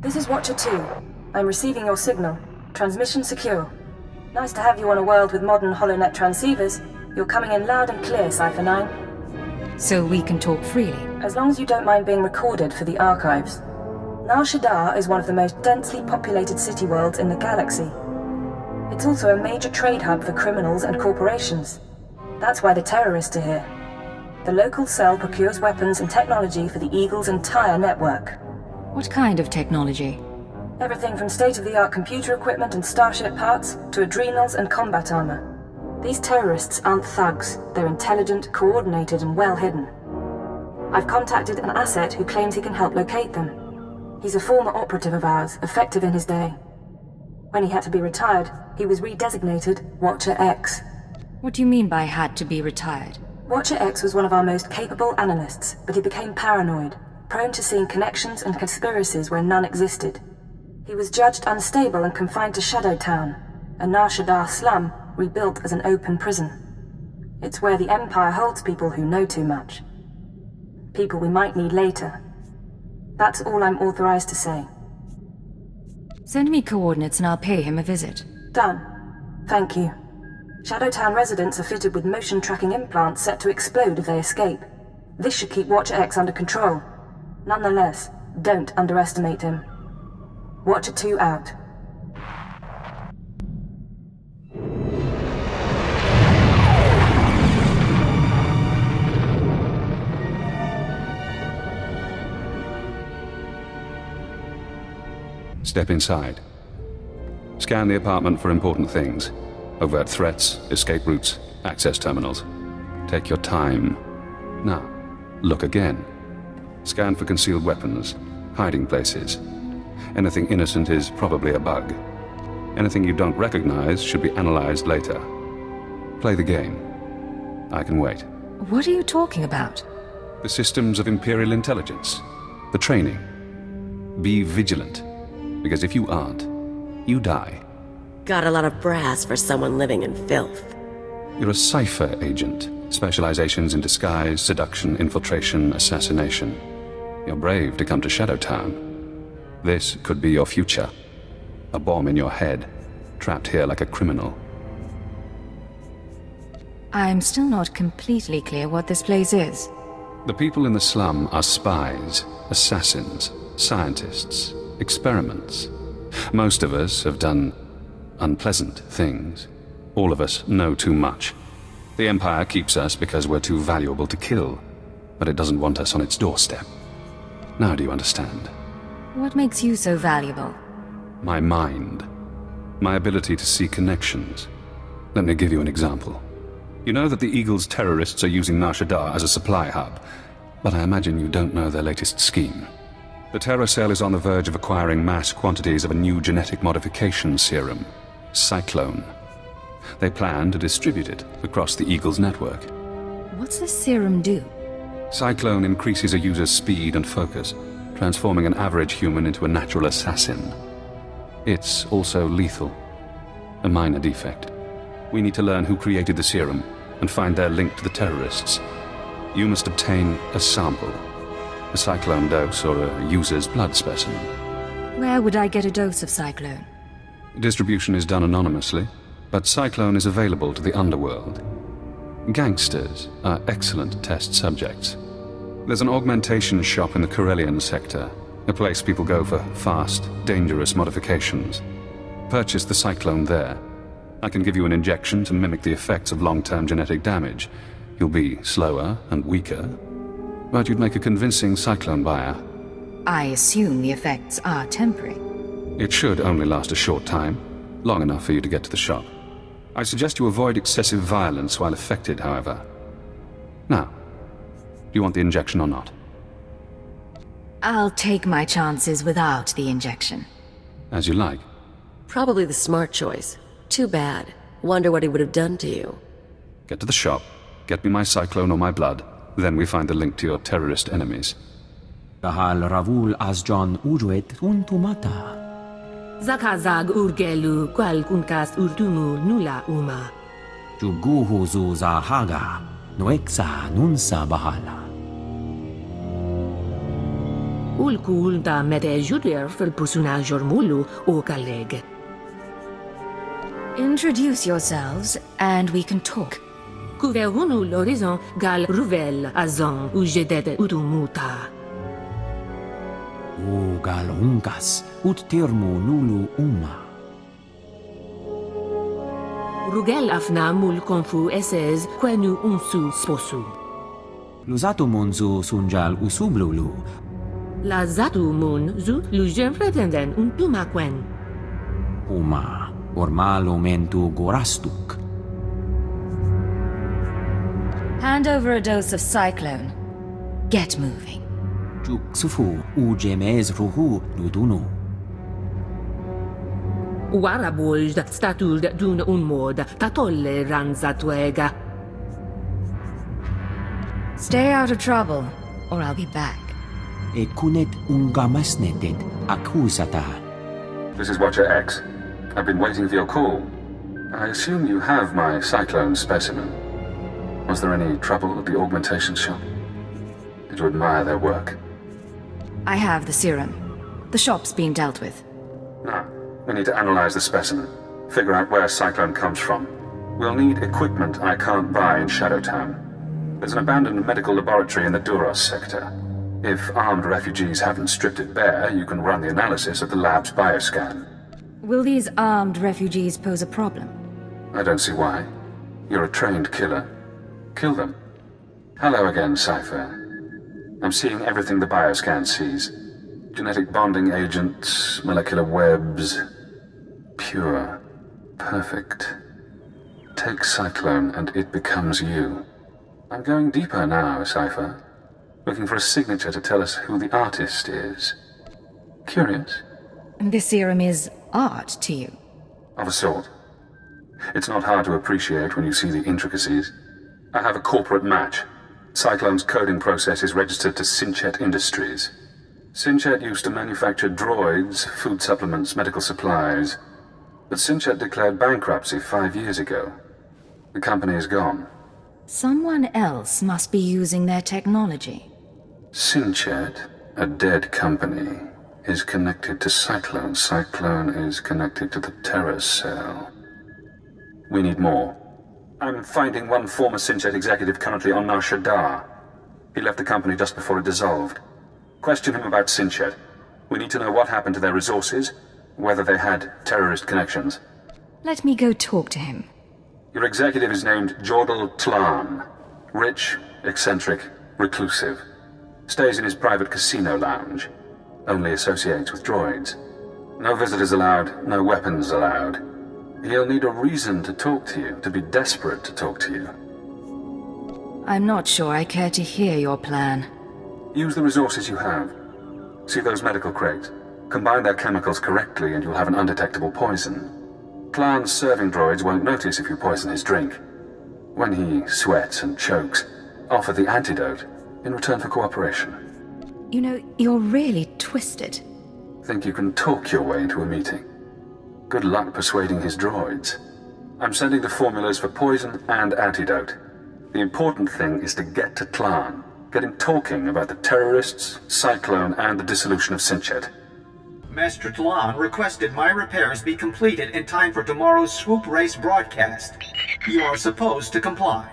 This is Watcher 2. I'm receiving your signal. Transmission secure. Nice to have you on a world with modern HoloNet transceivers. You're coming in loud and clear, Cipher 9. So we can talk freely? As long as you don't mind being recorded for the archives. Nar Shaddaa is one of the most densely populated city worlds in the galaxy. It's also a major trade hub for criminals and corporations. That's why the terrorists are here. The local cell procures weapons and technology for the Eagle's entire network. What kind of technology? Everything from state-of-the-art computer equipment and starship parts to adrenals and combat armor. These terrorists aren't thugs. They're intelligent, coordinated, and well hidden. I've contacted an asset who claims he can help locate them. He's a former operative of ours, effective in his day. When he had to be retired, he was redesignated Watcher X. What do you mean by had to be retired? Watcher X was one of our most capable analysts, but he became paranoid, prone to seeing connections and conspiracies where none existed. He was judged unstable and confined to Shadow Town, a Nar Shaddaa slum rebuilt as an open prison. It's where the Empire holds people who know too much. People we might need later. That's all I'm authorized to say. Send me coordinates and I'll pay him a visit. Done. Thank you. Shadowtown residents are fitted with motion tracking implants set to explode if they escape. This should keep Watcher X under control. Nonetheless, don't underestimate him. Watcher 2 out. Step inside. Scan the apartment for important things. Overt threats, escape routes, access terminals. Take your time. Now, look again. Scan for concealed weapons, hiding places. Anything innocent is probably a bug. Anything you don't recognize should be analyzed later. Play the game. I can wait. What are you talking about? The systems of Imperial intelligence. The training. Be vigilant. Because if you aren't, you die. Got a lot of brass for someone living in filth. You're a Cipher agent. Specializations in disguise, seduction, infiltration, assassination. You're brave to come to Shadowtown. This could be your future. A bomb in your head, trapped here like a criminal. I'm still not completely clear what this place is. The people in the slum are spies, assassins, scientists, experiments. Most of us have done unpleasant things. All of us know too much. The Empire keeps us because we're too valuable to kill, but it doesn't want us on its doorstep. Now do you understand? What makes you so valuable? My mind. My ability to see connections. Let me give you an example. You know that the Eagle's terrorists are using Nar Shaddaa as a supply hub, but I imagine you don't know their latest scheme. The Terror Cell is on the verge of acquiring mass quantities of a new genetic modification serum, Cyclone. They plan to distribute it across the Eagle's network. What's this serum do? Cyclone increases a user's speed and focus, transforming an average human into a natural assassin. It's also lethal. A minor defect. We need to learn who created the serum and find their link to the terrorists. You must obtain a sample. A Cyclone dose or a user's blood specimen. Where would I get a dose of Cyclone? Distribution is done anonymously, but Cyclone is available to the underworld. Gangsters are excellent test subjects. There's an augmentation shop in the Corellian sector, a place people go for fast, dangerous modifications. Purchase the Cyclone there. I can give you an injection to mimic the effects of long-term genetic damage. You'll be slower and weaker, but you'd make a convincing Cyclone buyer. I assume the effects are temporary. It should only last a short time, long enough for you to get to the shop. I suggest you avoid excessive violence while affected, however. Now, do you want the injection or not? I'll take my chances without the injection. As you like. Probably the smart choice. Too bad. Wonder what he would have done to you. Get to the shop, get me my Cyclone or my blood, then we find the link to your terrorist enemies. Dahal Ravul Azjan Uruet Untumata. Zakazag urgelu qual kunkas urtumu nula uma. Juguhu Zuza Haga, Noexa Nunsa Bahala. Ulkul da mete juder fil-personaġġor mullu u kalleg. Introduce yourselves, and we can talk. Kuverhunu l-horizon gal ruvel azon u ġedet utumuta. U gal unkas ut termu nulu umma. Rugel afna mul konfu esez kwenu unsu sposu. Luzatu munzu sunjal u sublulu. La zatu mun zu lujen pretenden untuma kwen. Uma, ormalo mentu gorastuk. Hand over a dose of Cyclone. Get moving. Juk sufu u jemez ruhu ludunu. Wara bulġ statul dun mod ta' tolleranza twega. Stay out of trouble, or I'll be back. E kunet unga masnetet akkusata. This is Watcher X. I've been waiting for your call. I assume you have my Cyclone specimen. Was there any trouble at the augmentation shop? Did you admire their work? I have the serum. The shop's been dealt with. Now, we need to analyze the specimen, figure out where Cyclone comes from. We'll need equipment I can't buy in Shadowtown. There's an abandoned medical laboratory in the Duros sector. If armed refugees haven't stripped it bare, you can run the analysis of the lab's bioscan. Will these armed refugees pose a problem? I don't see why. You're a trained killer. Kill them. Hello again, Cipher. I'm seeing everything the bioscan sees. Genetic bonding agents, molecular webs. Pure. Perfect. Take Cyclone and it becomes you. I'm going deeper now, Cipher. Looking for a signature to tell us who the artist is. Curious? This serum is art to you. Of a sort. It's not hard to appreciate when you see the intricacies. I have a corporate match. Cyclone's coding process is registered to Synchet Industries. Synchet used to manufacture droids, food supplements, medical supplies. But Synchet declared bankruptcy 5 years ago. The company is gone. Someone else must be using their technology. Synchet, a dead company, is connected to Cyclone. Cyclone is connected to the Terror Cell. We need more. I'm finding one former Synchet executive currently on Nar Shaddaa. He left the company just before it dissolved. Question him about Synchet. We need to know what happened to their resources, whether they had terrorist connections. Let me go talk to him. Your executive is named Jordal Tlan. Rich, eccentric, reclusive. Stays in his private casino lounge. Only associates with droids. No visitors allowed, no weapons allowed. He'll need a reason to talk to you, to be desperate to talk to you. I'm not sure I care to hear your plan. Use the resources you have. See those medical crates? Combine their chemicals correctly and you'll have an undetectable poison. Tlan's serving droids won't notice if you poison his drink. When he sweats and chokes, offer the antidote in return for cooperation. You know, you're really twisted. Think you can talk your way into a meeting? Good luck persuading his droids. I'm sending the formulas for poison and antidote. The important thing is to get to Tlan. Get him talking about the terrorists, Cyclone, and the dissolution of Synchet. Master Tlan requested my repairs be completed in time for tomorrow's swoop race broadcast. You are supposed to comply.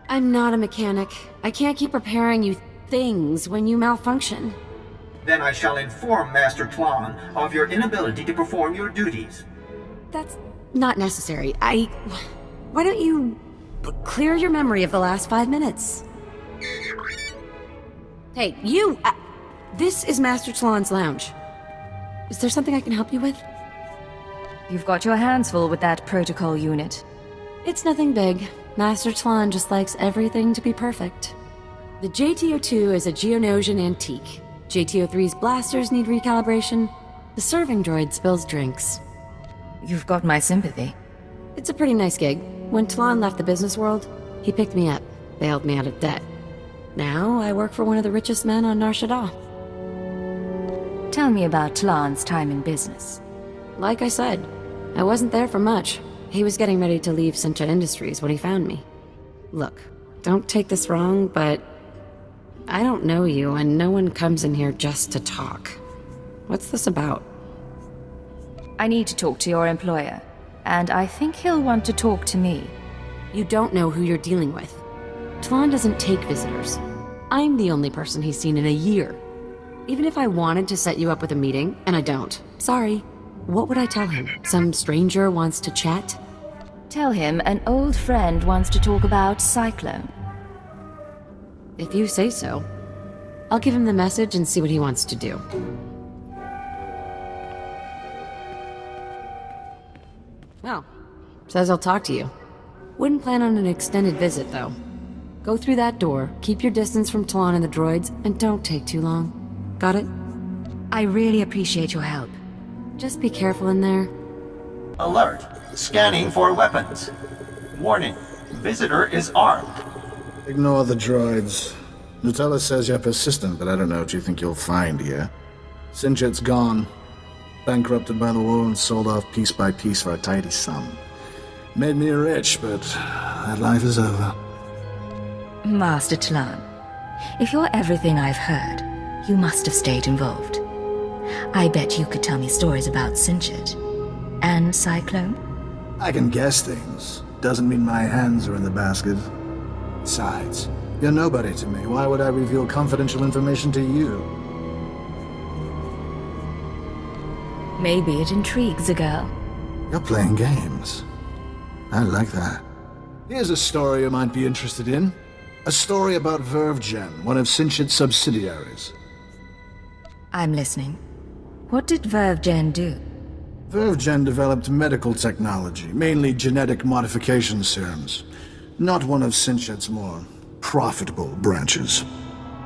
I'm not a mechanic. I can't keep repairing you things when you malfunction. Then I shall inform Master Tlan of your inability to perform your duties. That's not necessary. Why don't you clear your memory of the last 5 minutes? Hey, you! This is Master Tlan's lounge. Is there something I can help you with? You've got your hands full with that protocol unit. It's nothing big. Master Tlan just likes everything to be perfect. The JTO-2 is a Geonosian antique. JTO-3's blasters need recalibration. The serving droid spills drinks. You've got my sympathy. It's a pretty nice gig. When Tlan left the business world, he picked me up, bailed me out of debt. Now I work for one of the richest men on Nar Shaddaa. Tell me about Tlan's time in business. Like I said, I wasn't there for much. He was getting ready to leave Synchet Industries when he found me. Look, don't take this wrong, but I don't know you, and no one comes in here just to talk. What's this about? I need to talk to your employer, and I think he'll want to talk to me. You don't know who you're dealing with. Tlon doesn't take visitors. I'm the only person he's seen in a year. Even if I wanted to set you up with a meeting, and I don't. Sorry. What would I tell him? Some stranger wants to chat? Tell him an old friend wants to talk about Cyclone. If you say so. I'll give him the message and see what he wants to do. Well, says I'll talk to you. Wouldn't plan on an extended visit, though. Go through that door, keep your distance from Tlon and the droids, and don't take too long. Got it? I really appreciate your help. Just be careful in there. Alert. Scanning for weapons. Warning. Visitor is armed. Ignore the droids. Nutella says you're persistent, but I don't know what you think you'll find here. Sinchit's gone. Bankrupted by the war and sold off piece by piece for a tidy sum. Made me rich, but that life is over. Master Tlon, if you're everything I've heard, you must have stayed involved. I bet you could tell me stories about Sinchit. And Cyclone? I can guess things. Doesn't mean my hands are in the basket. Besides, you're nobody to me. Why would I reveal confidential information to you? Maybe it intrigues a girl. You're playing games. I like that. Here's a story you might be interested in. A story about VerveGen, one of Sinchit's subsidiaries. I'm listening. What did VerveGen do? VerveGen developed medical technology, mainly genetic modification serums. Not one of Sinchit's more profitable branches.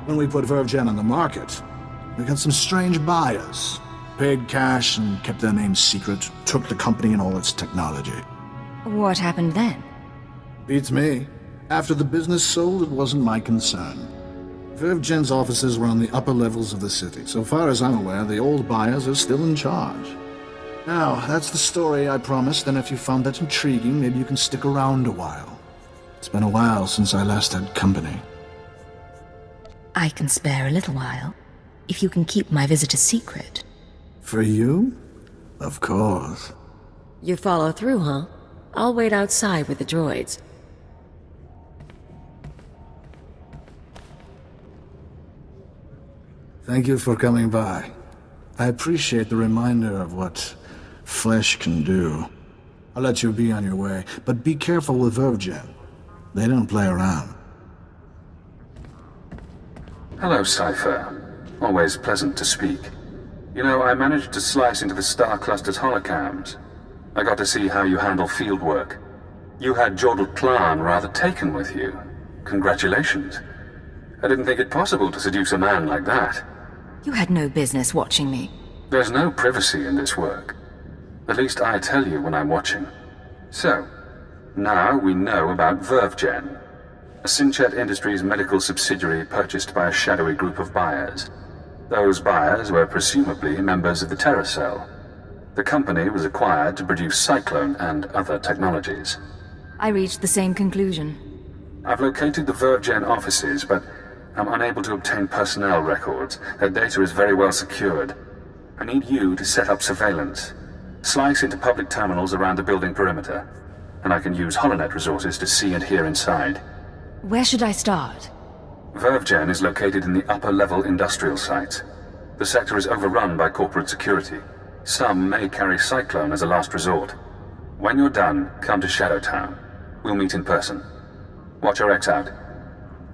When we put VerveGen on the market, we got some strange buyers. Paid cash and kept their names secret, took the company and all its technology. What happened then? Beats me. After the business sold, it wasn't my concern. VerveGen's offices were on the upper levels of the city. So far as I'm aware, the old buyers are still in charge. Now, that's the story I promised, and if you found that intriguing, maybe you can stick around a while. It's been a while since I last had company. I can spare a little while, if you can keep my visit a secret. For you? Of course. You follow through, huh? I'll wait outside with the droids. Thank you for coming by. I appreciate the reminder of what flesh can do. I'll let you be on your way, but be careful with VerveGen. They don't play around. Hello, Cipher. Always pleasant to speak. You know, I managed to slice into the Star Cluster's holocams. I got to see how you handle field work. You had Jordal Tlon rather taken with you. Congratulations. I didn't think it possible to seduce a man like that. You had no business watching me. There's no privacy in this work. At least I tell you when I'm watching. So, now we know about VerveGen, a Sinchet Industries medical subsidiary purchased by a shadowy group of buyers. Those buyers were presumably members of the Terror Cell. The company was acquired to produce Cyclone and other technologies. I reached the same conclusion. I've located the VerveGen offices, but I'm unable to obtain personnel records. Their data is very well secured. I need you to set up surveillance. Slice into public terminals around the building perimeter, and I can use HoloNet resources to see and hear inside. Where should I start? VerveGen is located in the upper-level industrial sites. The sector is overrun by corporate security. Some may carry Cyclone as a last resort. When you're done, come to Shadow Town. We'll meet in person. Watch your X out.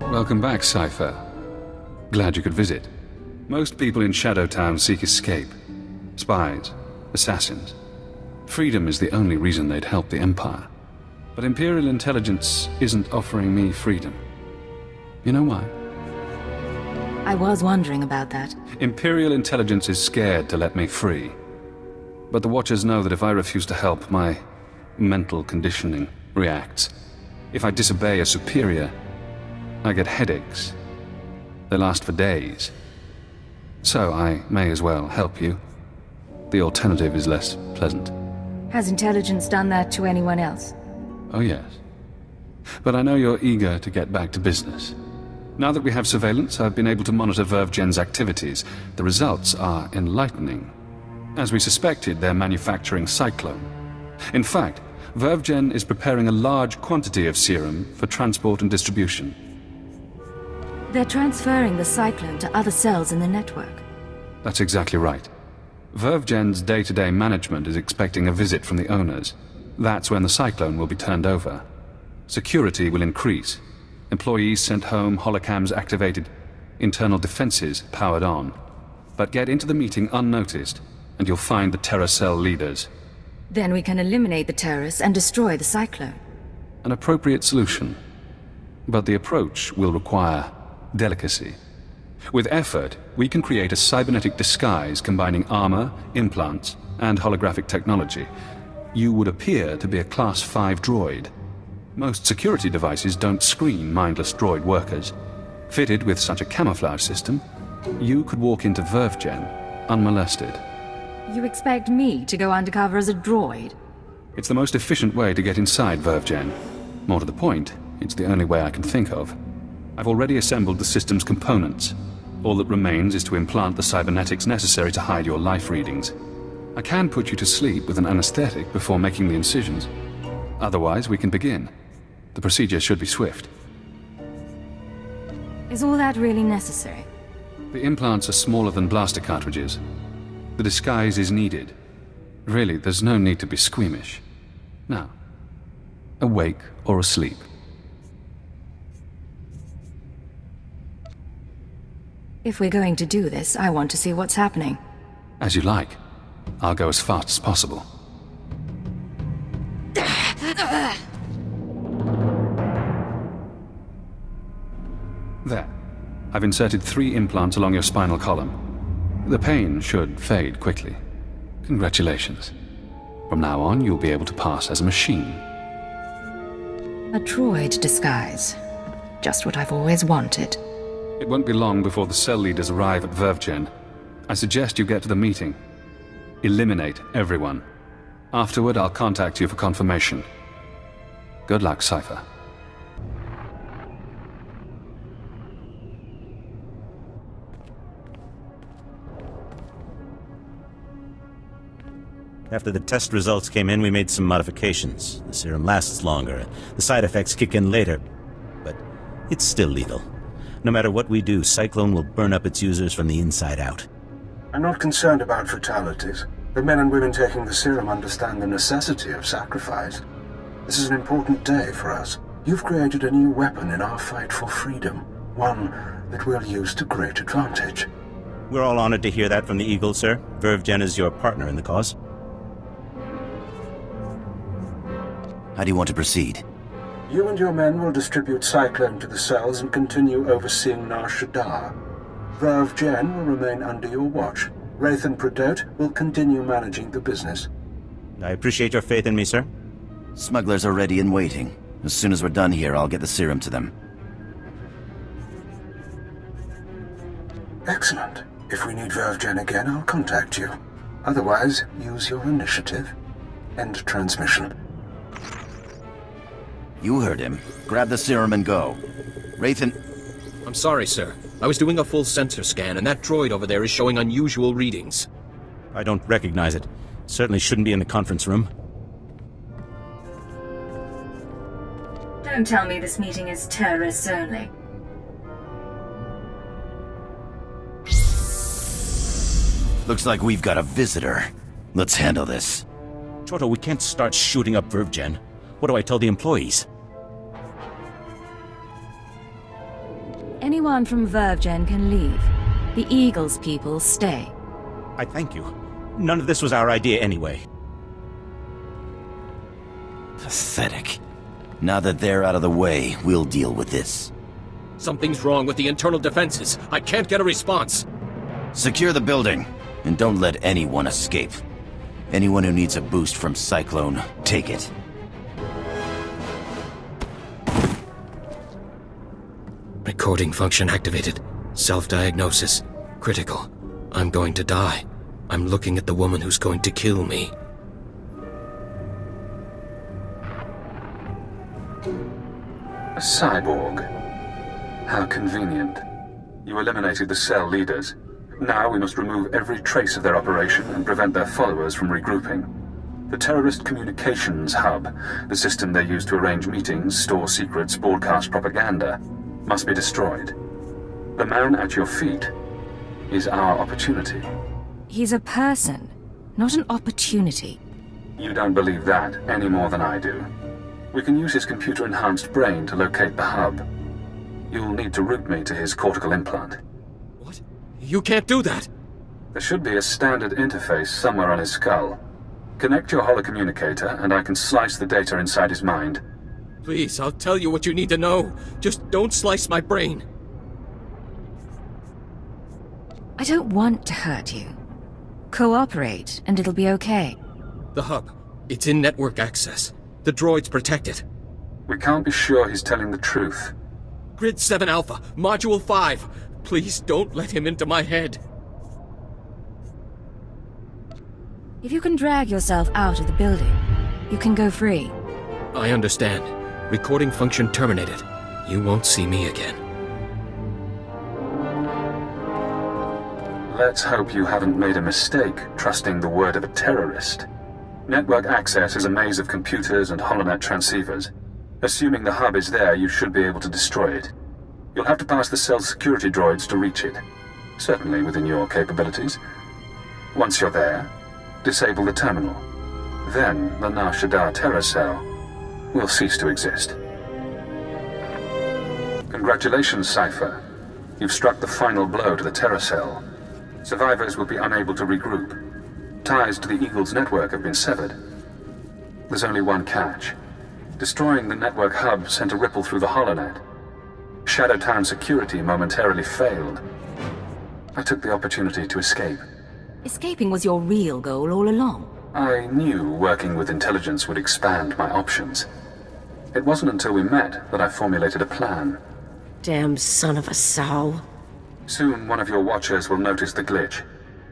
Welcome back, Cipher. Glad you could visit. Most people in Shadow Town seek escape. Spies, assassins. Freedom is the only reason they'd help the Empire. But Imperial Intelligence isn't offering me freedom. You know why? I was wondering about that. Imperial Intelligence is scared to let me free. But the Watchers know that if I refuse to help, my mental conditioning reacts. If I disobey a superior, I get headaches. They last for days. So I may as well help you. The alternative is less pleasant. Has Intelligence done that to anyone else? Oh yes. But I know you're eager to get back to business. Now that we have surveillance, I've been able to monitor VerveGen's activities. The results are enlightening. As we suspected, they're manufacturing Cyclone. In fact, VerveGen is preparing a large quantity of serum for transport and distribution. They're transferring the Cyclone to other cells in the network. That's exactly right. VerveGen's day-to-day management is expecting a visit from the owners. That's when the Cyclone will be turned over. Security will increase. Employees sent home, holocams activated, internal defenses powered on. But get into the meeting unnoticed, and you'll find the Terror Cell leaders. Then we can eliminate the terrorists and destroy the Cyclone. An appropriate solution. But the approach will require delicacy. With effort, we can create a cybernetic disguise combining armor, implants, and holographic technology. You would appear to be a Class 5 droid. Most security devices don't screen mindless droid workers. Fitted with such a camouflage system, you could walk into VerveGen unmolested. You expect me to go undercover as a droid? It's the most efficient way to get inside VerveGen. More to the point, it's the only way I can think of. I've already assembled the system's components. All that remains is to implant the cybernetics necessary to hide your life readings. I can put you to sleep with an anesthetic before making the incisions. Otherwise, we can begin. The procedure should be swift. Is all that really necessary? The implants are smaller than blaster cartridges. The disguise is needed. Really, there's no need to be squeamish. Now, awake or asleep. If we're going to do this, I want to see what's happening. As you like. I'll go as fast as possible. There. I've inserted 3 implants along your spinal column. The pain should fade quickly. Congratulations. From now on, you'll be able to pass as a machine. A droid disguise. Just what I've always wanted. It won't be long before the cell leaders arrive at VerveGen. I suggest you get to the meeting. Eliminate everyone. Afterward, I'll contact you for confirmation. Good luck, Cipher. After the test results came in, we made some modifications. The serum lasts longer. The side effects kick in later. But it's still lethal. No matter what we do, Cyclone will burn up its users from the inside out. I'm not concerned about fatalities. The men and women taking the serum understand the necessity of sacrifice. This is an important day for us. You've created a new weapon in our fight for freedom. One that we'll use to great advantage. We're all honored to hear that from the Eagle, sir. VerveGen is your partner in the cause. How do you want to proceed? You and your men will distribute Cyclone to the cells and continue overseeing Nar Shaddaa. VerveGen will remain under your watch. Wraith and Pradote will continue managing the business. I appreciate your faith in me, sir. Smugglers are ready and waiting. As soon as we're done here, I'll get the serum to them. Excellent. If we need VerveGen again, I'll contact you. Otherwise, use your initiative. End transmission. You heard him. Grab the serum and go. Wraith and... I'm sorry, sir. I was doing a full sensor scan, and that droid over there is showing unusual readings. I don't recognize it. Certainly shouldn't be in the conference room. Don't tell me this meeting is terrorists only. Looks like we've got a visitor. Let's handle this. Choto, we can't start shooting up VerveGen. What do I tell the employees? Anyone from VerveGen can leave. The Eagle's people stay. I thank you. None of this was our idea anyway. Pathetic. Now that they're out of the way, we'll deal with this. Something's wrong with the internal defenses. I can't get a response. Secure the building, and don't let anyone escape. Anyone who needs a boost from Cyclone, take it. Recording function activated. Self-diagnosis. Critical. I'm going to die. I'm looking at the woman who's going to kill me. A cyborg. How convenient. You eliminated the cell leaders. Now we must remove every trace of their operation and prevent their followers from regrouping. The terrorist communications hub, the system they use to arrange meetings, store secrets, broadcast propaganda, must be destroyed. The man at your feet is our opportunity. He's a person, not an opportunity. You don't believe that any more than I do. We can use his computer-enhanced brain to locate the hub. You'll need to route me to his cortical implant. What? You can't do that! There should be a standard interface somewhere on his skull. Connect your holocommunicator, and I can slice the data inside his mind. Please, I'll tell you what you need to know. Just don't slice my brain. I don't want to hurt you. Cooperate, and it'll be okay. The hub. It's in network access. The droids protect it. We can't be sure he's telling the truth. Grid 7 Alpha, Module 5. Please don't let him into my head. If you can drag yourself out of the building, you can go free. I understand. Recording function terminated. You won't see me again. Let's hope you haven't made a mistake trusting the word of a terrorist. Network access is a maze of computers and holonet transceivers. Assuming the hub is there, you should be able to destroy it. You'll have to pass the cell's security droids to reach it. Certainly within your capabilities. Once you're there, disable the terminal. Then the Nar Shaddaa terror cell will cease to exist. Congratulations, Cipher. You've struck the final blow to the terror cell. Survivors will be unable to regroup. Ties to the Eagle's network have been severed. There's only one catch. Destroying the network hub sent a ripple through the holonet. Shadow Town security momentarily failed. I took the opportunity to escape. Escaping was your real goal all along. I knew working with intelligence would expand my options. It wasn't until we met that I formulated a plan. Damn son of a sow. Soon one of your watchers will notice the glitch.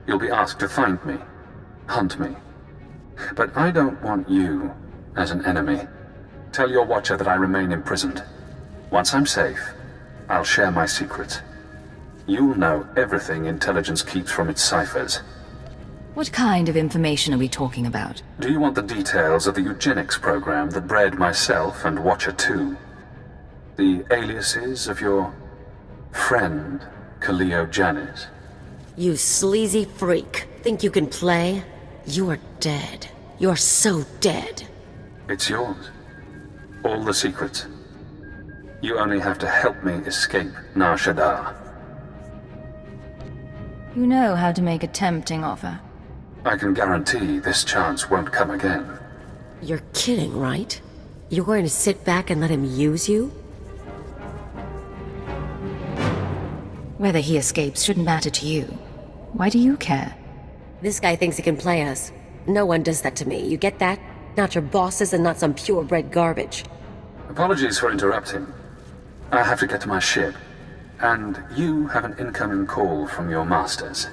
You'll be asked to find me, hunt me. But I don't want you as an enemy. Tell your watcher that I remain imprisoned. Once I'm safe, I'll share my secrets. You'll know everything intelligence keeps from its ciphers. What kind of information are we talking about? Do you want the details of the eugenics program that bred myself and Watcher 2? The aliases of your friend, Khalil Janice? You sleazy freak. Think you can play? You're dead. You're so dead. It's yours. All the secrets. You only have to help me escape Nar Shaddaa. You know how to make a tempting offer. I can guarantee this chance won't come again. You're kidding, right? You're going to sit back and let him use you? Whether he escapes shouldn't matter to you. Why do you care? This guy thinks he can play us. No one does that to me, you get that? Not your bosses and not some purebred garbage. Apologies for interrupting. I have to get to my ship. And you have an incoming call from your masters.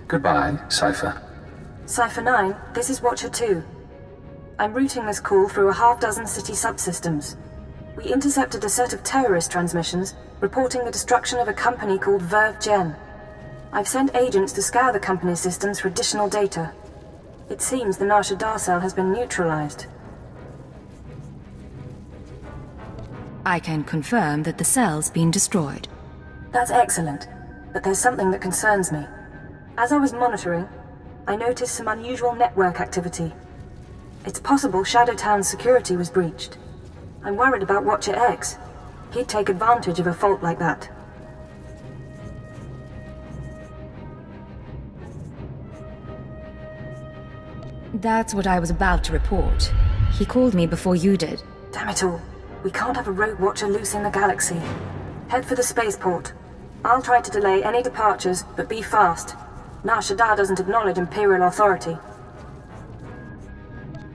Goodbye, Cipher. Cipher 9, this is Watcher 2. I'm routing this call through a half-dozen city subsystems. We intercepted a set of terrorist transmissions reporting the destruction of a company called VerveGen. I've sent agents to scour the company's systems for additional data. It seems the Nar Shaddaa cell has been neutralized. I can confirm that the cell's been destroyed. That's excellent, but there's something that concerns me. As I was monitoring, I noticed some unusual network activity. It's possible Shadow Town's security was breached. I'm worried about Watcher X. He'd take advantage of a fault like that. That's what I was about to report. He called me before you did. Damn it all. We can't have a rogue Watcher loose in the galaxy. Head for the spaceport. I'll try to delay any departures, but be fast. Nar Shaddaa doesn't acknowledge Imperial authority.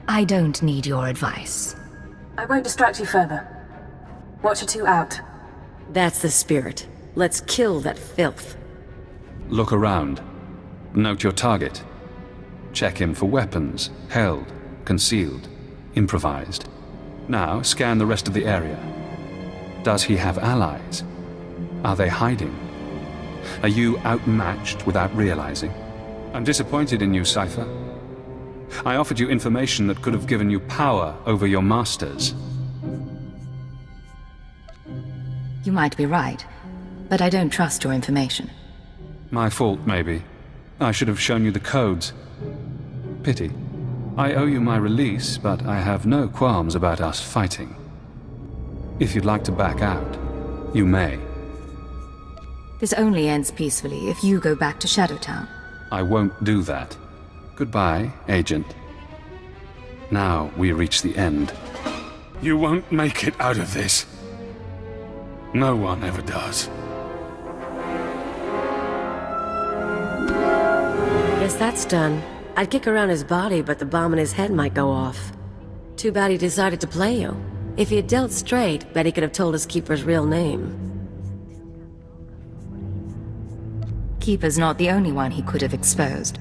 I don't need your advice. I won't distract you further. Watcher 2 out. That's the spirit. Let's kill that filth. Look around. Note your target. Check him for weapons, held, concealed, improvised. Now scan the rest of the area. Does he have allies? Are they hiding? Are you outmatched without realizing? I'm disappointed in you, Cipher. I offered you information that could have given you power over your masters. You might be right, but I don't trust your information. My fault, maybe. I should have shown you the codes. Pity. I owe you my release, but I have no qualms about us fighting. If you'd like to back out, you may. This only ends peacefully if you go back to Shadow Town. I won't do that. Goodbye, Agent. Now we reach the end. You won't make it out of this. No one ever does. Guess that's done. I'd kick around his body, but the bomb in his head might go off. Too bad he decided to play you. If he had dealt straight, bet he could have told us Keeper's real name. Keeper's not the only one he could have exposed.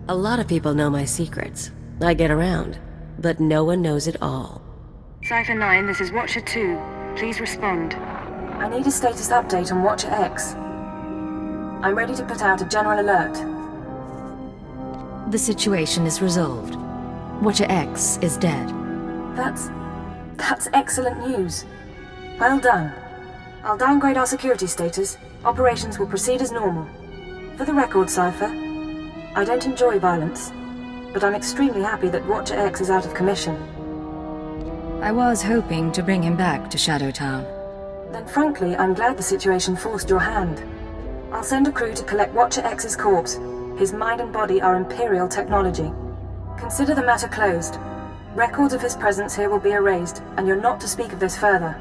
A lot of people know my secrets. I get around, but no one knows it all. Cipher 9, this is Watcher 2. Please respond. I need a status update on Watcher X. I'm ready to put out a general alert. The situation is resolved. Watcher X is dead. That's excellent news. Well done. I'll downgrade our security status. Operations will proceed as normal. For the record, Cipher, I don't enjoy violence, but I'm extremely happy that Watcher X is out of commission. I was hoping to bring him back to Shadow Town. Then frankly, I'm glad the situation forced your hand. I'll send a crew to collect Watcher X's corpse. His mind and body are Imperial technology. Consider the matter closed. Records of his presence here will be erased, and you're not to speak of this further.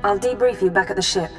I'll debrief you back at the ship.